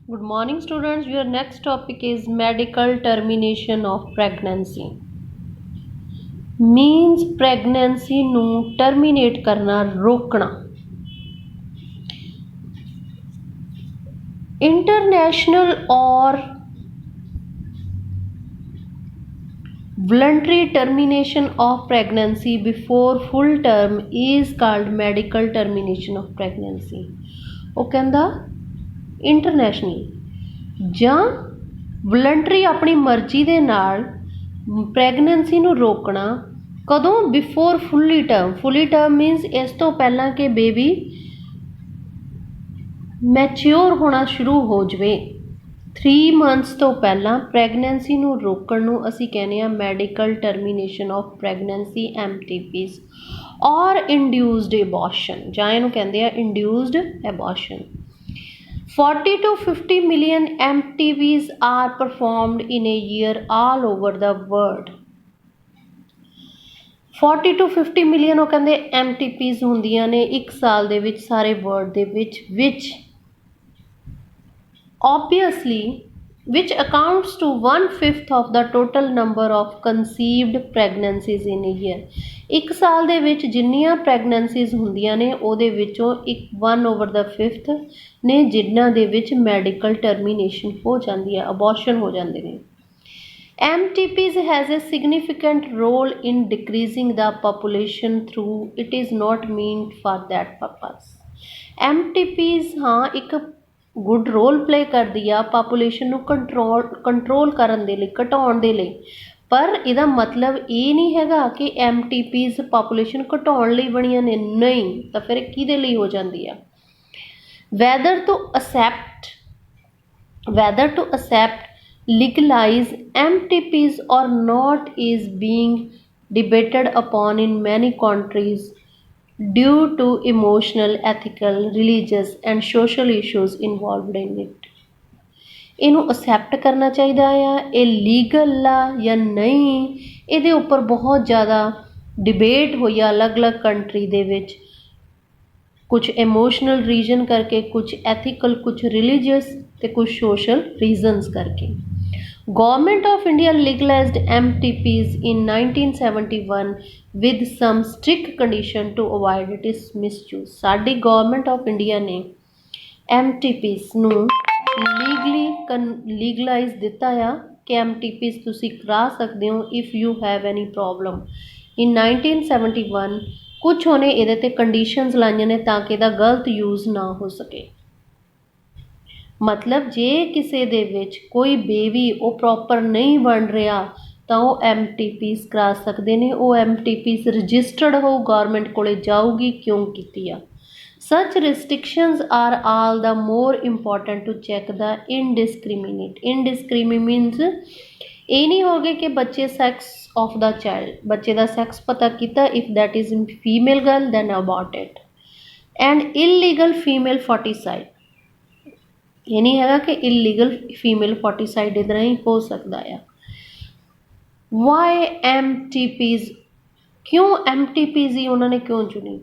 Good morning, students. Your next topic is medical termination of pregnancy. Means pregnancy ਨੂੰ terminate करना, रोकना. International or voluntary termination of pregnancy before full term is called medical termination of pregnancy. ਉਹ ਕਹਿੰਦਾ international ਜਾਂ voluntary ਆਪਣੀ ਮਰਜ਼ੀ ਦੇ ਨਾਲ ਪ੍ਰੈਗਨੈਂਸੀ ਨੂੰ ਰੋਕਣਾ ਕਦੋਂ ਬਿਫੋਰ ਫੁੱਲੀ ਟਰਮ ਮੀਨਸ ਇਸ ਤੋਂ ਪਹਿਲਾਂ ਕਿ ਬੇਬੀ ਮੈਚਿਓਰ ਹੋਣਾ ਸ਼ੁਰੂ ਹੋ ਜਾਵੇ 3 ਮੰਥਸ ਤੋਂ ਪਹਿਲਾਂ ਪ੍ਰੈਗਨੈਂਸੀ ਨੂੰ ਰੋਕਣ ਨੂੰ ਅਸੀਂ ਕਹਿੰਦੇ ਹਾਂ medical termination of pregnancy MTPs ਔਰ ਇੰਡਿਊਸਡ ਐਬੋਰਸ਼ਨ ਜਾਂ ਇਹਨੂੰ ਕਹਿੰਦੇ ਆ induced ਐਬੋਰਸ਼ਨ 40 to 50 million MTPs are performed in a year all over the world. 40 to 50 million ਉਹ ਕਹਿੰਦੇ MTPs ਹੁੰਦੀਆਂ ਨੇ ਇੱਕ ਸਾਲ ਦੇ ਵਿੱਚ ਸਾਰੇ ਵਰਲਡ ਦੇ ਵਿੱਚ which obviously which accounts to 1/5 of the total number of conceived pregnancies in a year. ਇੱਕ ਸਾਲ ਦੇ ਵਿੱਚ ਜਿੰਨੀਆਂ ਪ੍ਰੈਗਨੈਂਸੀਜ਼ ਹੁੰਦੀਆਂ ਨੇ ਉਹਦੇ ਵਿੱਚੋਂ 1/5 ਨੇ ਜਿਨ੍ਹਾਂ ਦੇ ਵਿੱਚ ਮੈਡੀਕਲ ਟਰਮੀਨੇਸ਼ਨ ਹੋ ਜਾਂਦੀ ਹੈ ਅਬੋਰਸ਼ਨ ਹੋ ਜਾਂਦੇ ਨੇ MTPs has a significant role in decreasing the population through it is not meant for that purpose. MTPs ਹਾਂ ਇੱਕ ਗੁੱਡ ਰੋਲ ਪਲੇ ਕਰਦੀ ਆ ਪਾਪੂਲੇਸ਼ਨ ਨੂੰ ਕੰਟਰੋਲ ਕਰਨ ਦੇ ਲਈ ਘਟਾਉਣ ਦੇ ਲਈ ਪਰ ਇਹਦਾ ਮਤਲਬ ਇਹ ਨਹੀਂ ਹੈਗਾ ਕਿ MTPs ਪਾਪੂਲੇਸ਼ਨ ਘਟਾਉਣ ਲਈ ਬਣੀਆਂ ਨੇ ਨਹੀਂ ਤਾਂ ਫਿਰ ਕਿਹਦੇ ਲਈ ਹੋ ਜਾਂਦੀ ਆ whether to accept legalize MTPs or not is being debated upon in many countries due to emotional, ethical, religious and social issues involved in it. ਇਹਨੂੰ ਅਸੈਪਟ ਕਰਨਾ ਚਾਹੀਦਾ ਆ ਇਹ ਲੀਗਲ ਆ ਜਾਂ ਨਹੀਂ ਇਹਦੇ ਉੱਪਰ ਬਹੁਤ ਜ਼ਿਆਦਾ ਡਿਬੇਟ ਹੋਈ ਆ ਅਲੱਗ-ਅਲੱਗ ਕੰਟਰੀ ਦੇ ਵਿੱਚ ਕੁਝ ਇਮੋਸ਼ਨਲ ਰੀਜ਼ਨ ਕਰਕੇ ਕੁਝ ਐਥੀਕਲ ਕੁਝ ਰਿਲੀਜੀਅਸ ਤੇ ਕੁਝ ਸੋਸ਼ਲ ਰੀਜ਼ਨਸ ਕਰਕੇ Government of India legalized MTPs in 1971 with some strict condition to avoid its misuse. ਸਾਡੀ Government of India ਨੇ MTPs ਨੂੰ legalize ਦਿੱਤਾ ਆ ਕਿ MTPs ਤੁਸੀਂ ਕਰਾ ਸਕਦੇ ਹੋ if you have any problem. In 1971 ਕੁਝ ਉਹਨੇ ਇਹਦੇ ਤੇ ਕੰਡੀਸ਼ਨਸ ਲਾਈਆਂ ਨੇ ਤਾਂ ਕਿ ਇਹਦਾ ਗਲਤ ਯੂਜ਼ ਨਾ ਹੋ ਸਕੇ ਮਤਲਬ ਜੇ ਕਿਸੇ ਦੇ ਵਿੱਚ ਕੋਈ ਬੇਬੀ ਉਹ ਪ੍ਰੋਪਰ ਨਹੀਂ ਬਣ ਰਿਹਾ ਤਾਂ ਉਹ MTPs ਕਰਾ ਸਕਦੇ ਨੇ ਉਹ MTPs ਰਜਿਸਟਰਡ ਹੋ ਗਵਰਨਮੈਂਟ ਕੋਲੇ ਜਾਊਗੀ ਕਿਉਂ ਕੀਤੀ ਆ such restrictions are all the more important to check the indiscriminate means ਇਹ ਨਹੀਂ ਹੋਗੇ ਕਿ ਬੱਚੇ ਸੈਕਸ of the child ਬੱਚੇ ਦਾ ਸੈਕਸ ਪਤਾ ਕੀਤਾ if that is female girl then abort it and illegal female foeticide ਇਹ ਨਹੀਂ ਹੈਗਾ ਕਿ ਇਲੀਗਲ ਫੀਮੇਲ ਫੋਰਟੀਸਾਈਡ ਇੱਦਾਂ ਹੀ ਹੋ ਸਕਦਾ ਆ ਵਾਈ MTPs ਕਿਉਂ MTPs ਹੀ ਉਹਨਾਂ ਨੇ ਕਿਉਂ ਚੁਣੀ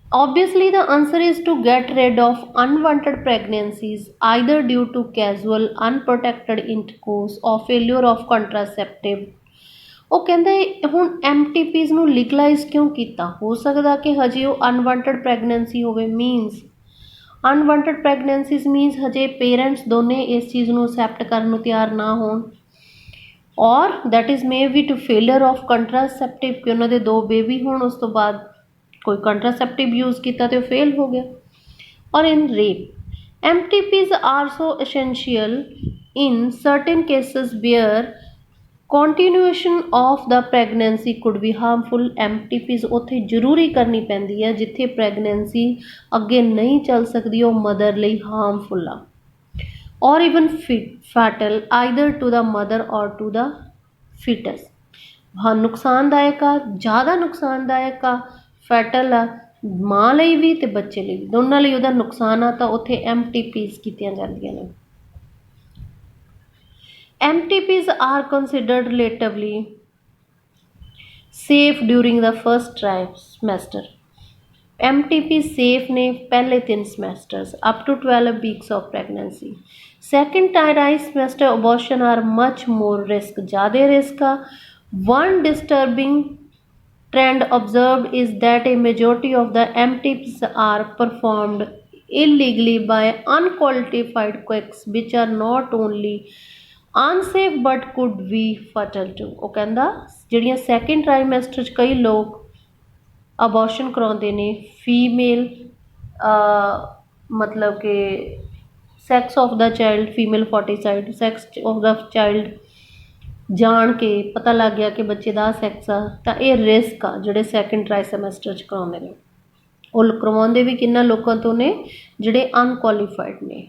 obviously the answer is to get rid of unwanted pregnancies either due to casual unprotected intercourse or failure of contraceptive ਉਹ ਕਹਿੰਦੇ ਹੁਣ MTPs ਨੂੰ ਲੀਗਲਾਈਜ਼ ਕਿਉਂ ਕੀਤਾ ਹੋ ਸਕਦਾ ਕਿ ਹਜੇ ਉਹ ਅਨਵਾਂਟਡ ਪ੍ਰੈਗਨੈਂਸੀ ਹੋਵੇ ਮੀਨਸ ਅਨਵਾਂਟਡ ਪ੍ਰੈਗਨੈਂਸੀਜ਼ ਮੀਨਸ ਹਜੇ ਪੇਰੈਂਟਸ ਦੋਨੇ ਇਸ ਚੀਜ਼ ਨੂੰ ਅਸੈਪਟ ਕਰਨ ਨੂੰ ਤਿਆਰ ਨਾ ਹੋਣ ਔਰ that is may be to failure of contraceptive ਕਿ ਉਹਨਾਂ ਦੇ 2 ਬੇਬੀ ਹੋਣ ਉਸ ਤੋਂ ਬਾਅਦ ਕੋਈ ਕੰਟਰਾਸੈਪਟਿਵ ਯੂਜ਼ ਕੀਤਾ ਤੇ ਉਹ ਫੇਲ ਹੋ ਗਿਆ ਔਰ in rape MTPs are so essential in certain cases where continuation of the pregnancy could be harmful MTPs ਉੱਥੇ ਜ਼ਰੂਰੀ ਕਰਨੀ ਪੈਂਦੀ ਹੈ ਜਿੱਥੇ ਪ੍ਰੈਗਨੈਂਸੀ ਅੱਗੇ ਨਹੀਂ ਚੱਲ ਸਕਦੀ ਉਹ ਮਦਰ ਲਈ ਹਾਰਮਫੁਲ ਆ or even fatal either to the mother or to the fetus ਹਾਂ ਨੁਕਸਾਨਦਾਇਕ ਆ ਜ਼ਿਆਦਾ ਨੁਕਸਾਨਦਾਇਕ ਆ ਫੈਟਲ ਆ ਮਾਂ ਲਈ ਵੀ ਤੇ ਬੱਚੇ ਲਈ ਵੀ ਦੋਨਾਂ ਲਈ ਉਹਦਾ ਨੁਕਸਾਨ ਆ ਤਾਂ ਉੱਥੇ MTPs ਕੀਤੀਆਂ ਜਾਂਦੀਆਂ ਨੇ MTPs are considered relatively safe during the first trimester. MTP safe ने पहले 3 semesters up to 12 weeks of pregnancy. Second trimester abortion are much more risk, ज़्यादा risk का. One disturbing trend observed is that a majority of the MTPs are performed illegally by unqualified quacks, which are not only unsafe but could be fatal too. ਉਹ ਕਹਿੰਦਾ ਜਿਹੜੀਆਂ second ਟ੍ਰਾਈਮੈਸਟਰ 'ਚ ਕਈ ਲੋਕ abortion ਕਰਾਉਂਦੇ ਨੇ ਫੀਮੇਲ ਮਤਲਬ ਕਿ sex of the child female foeticide sex of the child ਜਾਣ ਕੇ ਪਤਾ ਲੱਗ ਗਿਆ ਕਿ ਬੱਚੇ ਦਾ ਸੈਕਸ ਆ ਤਾਂ ਇਹ ਰਿਸਕ ਆ ਜਿਹੜੇ ਸੈਕਿੰਡ ਟ੍ਰਾਈਸੈਮੈਸਟਰ 'ਚ ਕਰਾਉਂਦੇ ਨੇ ਉਹ ਕਰਵਾਉਂਦੇ ਵੀ ਕਿੰਨਾ ਲੋਕਾਂ ਤੋਂ ਨੇ ਜਿਹੜੇ ਅਨਕੁਆਲੀਫਾਈਡ ਨੇ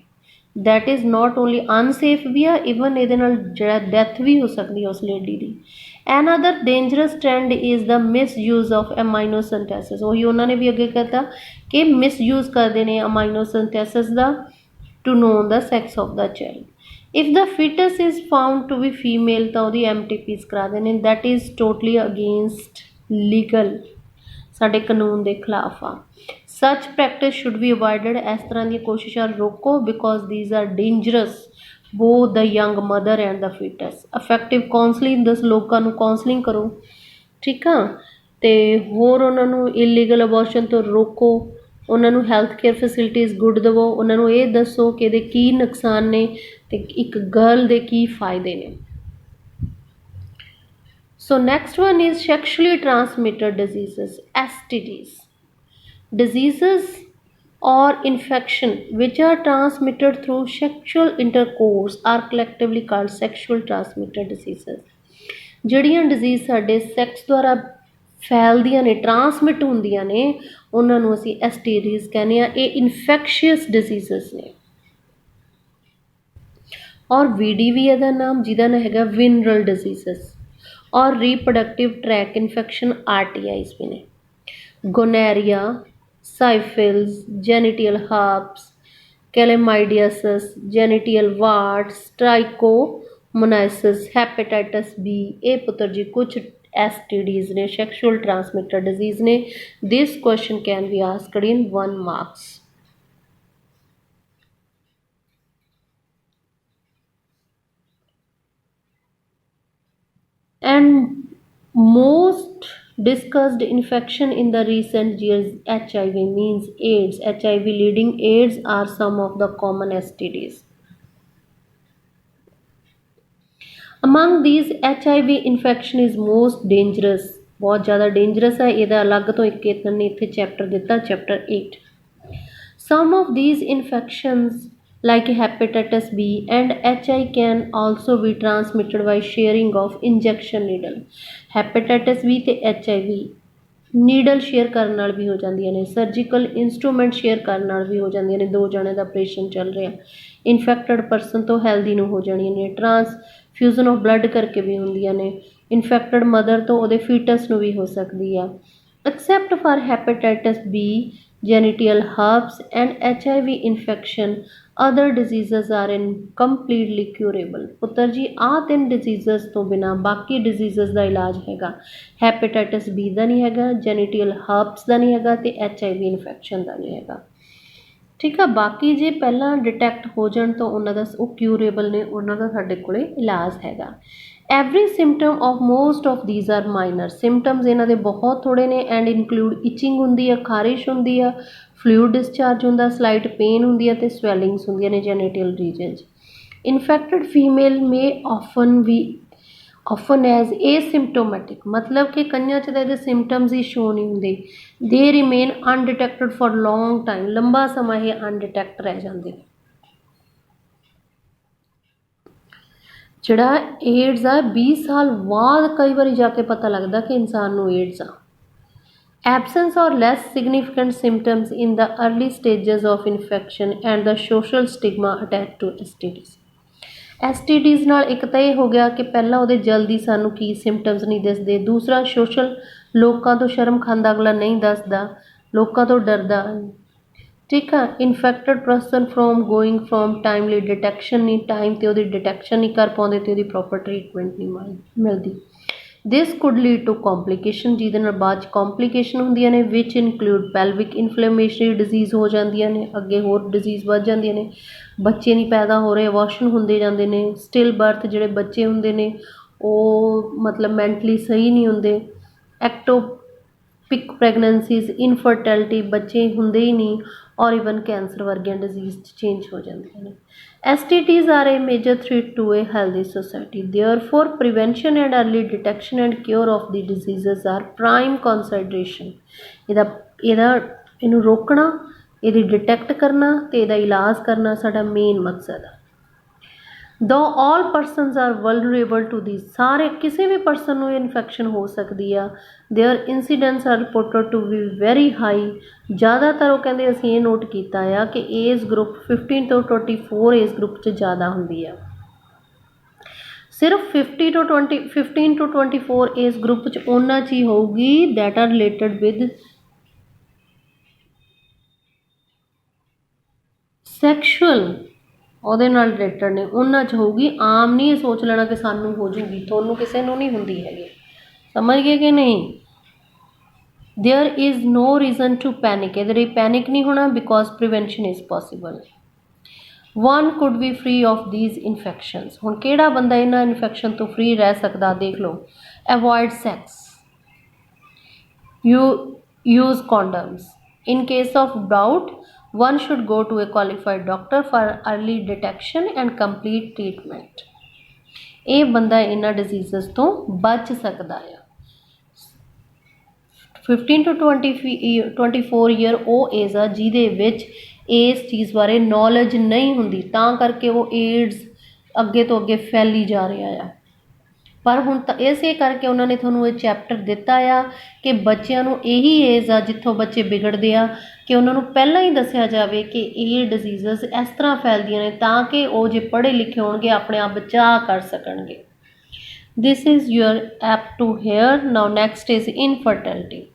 that is not only unsafe ਵੀ ਆ even ਇਹਦੇ ਨਾਲ ਜਿਹੜਾ ਡੈਥ ਵੀ ਹੋ ਸਕਦੀ ਹੈ ਉਸ lady the. another dangerous trend is the misuse of amniocentesis. ਉਹੀ ਉਹਨਾਂ ਨੇ ਵੀ ਅੱਗੇ ਕਹਤਾ ਕਿ ਮਿਸਯੂਜ਼ ਕਰਦੇ ਨੇ amniocentesis the to know the sex of the child. if the fetus is found to be female ਤਾਂ ਉਹਦੀ MTPs ਕਰਾ ਦੇਣੇ. that is totally against legal, ਸਾਡੇ ਕਾਨੂੰਨ ਦੇ ਖਿਲਾਫ ਆ. such practice should be avoided. ਇਸ ਤਰ੍ਹਾਂ ਦੀਆਂ ਕੋਸ਼ਿਸ਼ਾਂ ਰੋਕੋ because these are dangerous both the young mother and the fetus. effective counseling ਦਸ ਲੋਕਾਂ ਨੂੰ ਕਾਉਂਸਲਿੰਗ ਕਰੋ ਠੀਕ ਆ ਅਤੇ ਹੋਰ ਉਹਨਾਂ ਨੂੰ ਇਲੀਗਲ ਅਬੋਰਸ਼ਨ ਤੋਂ ਰੋਕੋ. ਉਹਨਾਂ ਨੂੰ ਹੈਲਥ ਕੇਅਰ ਫੈਸਿਲਿਟੀਜ਼ ਗੁੱਡ ਦੇਵੋ. ਉਹਨਾਂ ਨੂੰ ਇਹ ਦੱਸੋ ਕਿ ਇਹਦੇ ਕੀ ਨੁਕਸਾਨ ਨੇ ਅਤੇ ਇੱਕ ਗਰਲ ਦੇ ਕੀ ਫਾਇਦੇ ਨੇ. So next one is sexually transmitted diseases, STDs. Diseases or infection which are transmitted through sexual intercourse are collectively called sexual transmitted diseases. ਜਿਹੜੀਆਂ ਡਿਜ਼ੀਜ਼ ਸਾਡੇ ਸੈਕਸ ਦੁਆਰਾ ਫੈਲਦੀਆਂ ਨੇ ਟਰਾਂਸਮਿਟ ਹੁੰਦੀਆਂ ਨੇ ਉਹਨਾਂ ਨੂੰ ਅਸੀਂ STDs ਕਹਿੰਦੇ ਹਾਂ. ਇਹ ਇਨਫੈਕਸ਼ੀਅਸ ਡਿਜ਼ੀਜ਼ਸ ਨੇ. ਔਰ VDV ਇਹਦਾ ਨਾਮ ਜਿਹਦਾ ਨਾਮ ਹੈਗਾ ਵਿਨਰਲ ਡਿਜ਼ੀਜ਼ਸ और reproductive tract infection RTIs भी ने. gonorrhea, syphilis, genital herpes, chlamydiasis, genital warts, trichomoniasis, hepatitis B. ये पुत्र जी कुछ STDs ने sexual transmitted disease ने. this question can be asked in 1 marks. And most discussed infection in the recent years HIV means AIDS. HIV leading AIDS are some of the common STDs. Among these HIV infection is most dangerous. बहुत ज़्यादा dangerous है. ਇਹਦਾ ਅਲੱਗ ਤੋਂ ਇੱਕ ਇਹਨਾਂ ਨੇ ਇੱਥੇ ਚੈਪਟਰ ਦਿੱਤਾ chapter 8. Some of these infections like hepatitis B and HI can also be transmitted by sharing of injection needle. hepatitis B ਤੇ HIV ਨੀਡਲ ਸ਼ੇਅਰ ਕਰਨ ਨਾਲ ਵੀ ਹੋ ਜਾਂਦੀਆਂ ਨੇ. ਸਰਜੀਕਲ ਇੰਸਟਰੂਮੈਂਟ ਸ਼ੇਅਰ ਕਰਨ ਨਾਲ ਵੀ ਹੋ ਜਾਂਦੀਆਂ ਨੇ. 2 ਜਣੇ ਦਾ ਆਪਰੇਸ਼ਨ ਚੱਲ ਰਿਹਾ ਇਨਫੈਕਟਡ ਪਰਸਨ ਤੋਂ ਹੈਲਦੀ ਨੂੰ ਹੋ ਜਾਣੀਆਂ ਨੇ. ਟਰਾਂਸਫਿਊਜ਼ਨ ਆਫ ਬਲੱਡ ਕਰਕੇ ਵੀ ਹੁੰਦੀਆਂ ਨੇ. ਇਨਫੈਕਟਡ ਮਦਰ ਤੋਂ ਉਹਦੇ ਫੀਟਸ ਨੂੰ ਵੀ ਹੋ ਸਕਦੀ ਆ. Accept for hepatitis B, genital herpes and HIV infection, other diseases are completely curable. ਪੁੱਤਰ ਜੀ ਆਹ 3 diseases ਤੋਂ ਬਿਨਾਂ ਬਾਕੀ diseases ਦਾ ਇਲਾਜ ਹੈਗਾ. ਹੈਪੇਟਾਈਟਸ B ਦਾ ਨਹੀਂ ਹੈਗਾ, ਜੈਨੀਟੀਅਲ ਹਰਪਸ ਦਾ ਨਹੀਂ ਹੈਗਾ ਅਤੇ HIV ਇਨਫੈਕਸ਼ਨ ਦਾ ਨਹੀਂ ਹੈਗਾ ਠੀਕ ਆ. ਬਾਕੀ ਜੇ ਪਹਿਲਾਂ ਡਿਟੈਕਟ ਹੋ ਜਾਣ ਤਾਂ ਉਹਨਾਂ ਦਾ ਉਹ ਕਿਊਰੇਬਲ ਨੇ, ਉਹਨਾਂ ਦਾ ਸਾਡੇ ਕੋਲ ਇਲਾਜ ਹੈਗਾ. every symptom of most of these are minor. symptoms ਇਹਨਾਂ ਦੇ ਬਹੁਤ ਥੋੜ੍ਹੇ ਨੇ and include itching ਹੁੰਦੀ ਆ, ਖਾਰਿਸ਼ ਹੁੰਦੀ ਆ, fluid discharge ਹੁੰਦਾ, slight pain ਹੁੰਦੀ ਆ ਅਤੇ swellings ਹੁੰਦੀਆਂ ਨੇ genital regions. infected female may often as asymptomatic ਮਤਲਬ ਕਿ ਕਈਆਂ 'ਚ ਤਾਂ ਇਹਦੇ symptoms ਹੀ show ਨਹੀਂ ਹੁੰਦੇ. they remain undetected for long time. ਲੰਬਾ ਸਮਾਂ ਇਹ undetect ਰਹਿ ਜਾਂਦੇ ਨੇ. ਜਿਹੜਾ ਏਡਜ਼ ਆ 20 ਸਾਲ ਬਾਅਦ ਕਈ ਵਾਰੀ ਜਾ ਕੇ ਪਤਾ ਲੱਗਦਾ ਕਿ ਇਨਸਾਨ ਨੂੰ ਏਡਜ਼ ਆ. absence or less significant symptoms in the early stages of infection and the social stigma attached to STDs. STDs ਨਾਲ ਇੱਕ ਤਾਂ ਇਹ ਹੋ ਗਿਆ ਕਿ ਪਹਿਲਾਂ ਉਹਦੇ ਜਲਦੀ ਸਾਨੂੰ ਕੀ ਸਿੰਪਟਮਸ ਨਹੀਂ ਦਿਸਦੇ. ਦੂਸਰਾ ਸੋਸ਼ਲ ਲੋਕਾਂ ਤੋਂ ਸ਼ਰਮ ਖਾਂਦਾ ਅਗਲਾ ਨਹੀਂ ਦੱਸਦਾ, ਲੋਕਾਂ ਤੋਂ ਡਰਦਾ ਠੀਕ ਆ. Infected person going from timely detection ਨਹੀਂ, ਟਾਈਮ 'ਤੇ ਉਹਦੀ ਡਿਟੈਕਸ਼ਨ ਨਹੀਂ ਕਰ ਪਾਉਂਦੇ ਅਤੇ ਉਹਦੀ ਪ੍ਰੋਪਰ ਟਰੀਟਮੈਂਟ ਨਹੀਂ ਮਿਲਦੀ. ਦਿਸ ਕੁਡ ਲੀਡ ਟੂ ਕੰਪਲੀਕੇਸ਼ਨ, ਜਿਹਦੇ ਨਾਲ ਬਾਅਦ 'ਚ ਕੰਪਲੀਕੇਸ਼ਨ ਹੁੰਦੀਆਂ ਨੇ, ਵਿਚ ਇਨਕਲੂਡ ਪੈਲਵਿਕ ਇਨਫਲੇਮੇਟਰੀ ਡਿਜ਼ੀਜ਼ ਹੋ ਜਾਂਦੀਆਂ ਨੇ, ਅੱਗੇ ਹੋਰ ਡਿਜ਼ੀਜ਼ ਵੱਧ ਜਾਂਦੀਆਂ ਨੇ, ਬੱਚੇ ਨਹੀਂ ਪੈਦਾ ਹੋ ਰਹੇ, ਅਬੋਰਸ਼ਨ ਹੁੰਦੇ ਜਾਂਦੇ ਨੇ, ਸਟਿਲ ਬਰਥ ਜਿਹੜੇ ਬੱਚੇ ਹੁੰਦੇ ਨੇ ਉਹ ਮਤਲਬ ਮੈਂਟਲੀ ਸਹੀ ਨਹੀਂ ਹੁੰਦੇ, ਐਕਟੋਪਿਕ ਪ੍ਰੈਗਨੈਂਸੀਜ਼, ਇਨਫਰਟੈਲਿਟੀ, ਬੱਚੇ ਹੁੰਦੇ ਹੀ ਨਹੀਂ, ਔਰ ਇਵਨ ਕੈਂਸਰ ਵਰਗੀਆਂ ਡਿਜ਼ੀਜ਼ 'ਚ ਚੇਂਜ ਹੋ ਜਾਂਦੀਆਂ ਨੇ। STTs are a major threat to a healthy society. Therefore, prevention and early detection and cure of the diseases are prime consideration. ਇਹਨੂੰ ਰੋਕਣਾ, ਇਹਦੀ ਡਿਟੈਕਟ ਕਰਨਾ ਤੇ ਇਹਦਾ ਇਲਾਜ ਕਰਨਾ ਸਾਡਾ ਮੇਨ ਮਕਸਦ ਹੈ। Though all persons are vulnerable to these, ਸਾਰੇ ਕਿਸੇ ਵੀ ਪਰਸਨ ਨੂੰ ਇਨਫੈਕਸ਼ਨ ਹੋ ਸਕਦੀ ਆ, their incidence are reported to be very high। ਜ਼ਿਆਦਾਤਰ ਉਹ ਕਹਿੰਦੇ ਅਸੀਂ ਇਹ ਨੋਟ ਕੀਤਾ ਆ ਕਿ ਏਜ ਗਰੁੱਪ 15 ਤੋਂ 24 ਏਜ ਗਰੁੱਪ 'ਚ ਜ਼ਿਆਦਾ ਹੁੰਦੀ ਆ। ਸਿਰਫ 15 to 24 ਏਜ ਗਰੁੱਪ 'ਚ ਉਹਨਾਂ 'ਚ ਹੀ ਹੋਊਗੀ that are related with sexual, ਉਹਦੇ ਨਾਲ ਰਿਲੇਟਡ ਨੇ, ਉਹਨਾਂ 'ਚ ਹੋਊਗੀ। ਆਮ ਨਹੀਂ ਇਹ ਸੋਚ ਲੈਣਾ ਕਿ ਸਾਨੂੰ ਹੋ ਜੂਗੀ, ਤੁਹਾਨੂੰ ਕਿਸੇ ਨੂੰ ਨਹੀਂ ਹੁੰਦੀ ਹੈਗੀ, ਸਮਝ ਗਏ ਕਿ ਨਹੀਂ। There is no reason to panic, ਇਹਦੇ ਲਈ ਪੈਨਿਕ ਨਹੀਂ ਹੋਣਾ, because prevention is possible. one could be free of these infections। ਹੁਣ ਕਿਹੜਾ ਬੰਦਾ ਇਹਨਾਂ ਇਨਫੈਕਸ਼ਨ ਤੋਂ ਫ੍ਰੀ ਰਹਿ ਸਕਦਾ, ਦੇਖ ਲਓ। avoid sex, you use condoms, in case of doubt one should go to a qualified doctor for early detection and complete treatment। ਇਹ ਬੰਦਾ ਇਹਨਾਂ ਡਿਜ਼ੀਜ਼ਸ ਤੋਂ ਬਚ ਸਕਦਾ ਆ। 15 to 24 ਈਅਰ ਉਹ ਏਜ ਆ ਜਿਹਦੇ ਵਿੱਚ ਇਸ ਚੀਜ਼ ਬਾਰੇ ਨੌਲੇਜ ਨਹੀਂ ਹੁੰਦੀ, ਤਾਂ ਕਰਕੇ ਉਹ ਏਡਜ਼ ਅੱਗੇ ਤੋਂ ਅੱਗੇ ਫੈਲੀ ਜਾ ਰਿਹਾ ਆ। ਪਰ ਹੁਣ ਤਾਂ ਇਸੇ ਕਰਕੇ ਉਹਨਾਂ ਨੇ ਤੁਹਾਨੂੰ ਇਹ ਚੈਪਟਰ ਦਿੱਤਾ ਆ ਕਿ ਬੱਚਿਆਂ ਨੂੰ ਇਹੀ ਏਜ ਆ ਜਿੱਥੋਂ ਬੱਚੇ ਵਿਗੜਦੇ ਆ, ਕਿ ਉਹਨਾਂ ਨੂੰ ਪਹਿਲਾਂ ਹੀ ਦੱਸਿਆ ਜਾਵੇ ਕਿ ਇਹ ਡਿਜ਼ੀਜ਼ਸ ਇਸ ਤਰ੍ਹਾਂ ਫੈਲਦੀਆਂ ਨੇ, ਤਾਂ ਕਿ ਉਹ ਜੇ ਪੜ੍ਹੇ ਲਿਖੇ ਹੋਣਗੇ ਆਪਣੇ ਆਪ ਬਚਾਅ ਕਰ ਸਕਣਗੇ। This is your up to here. Now next is ਇਨਫਰਟੈਲਿਟੀ।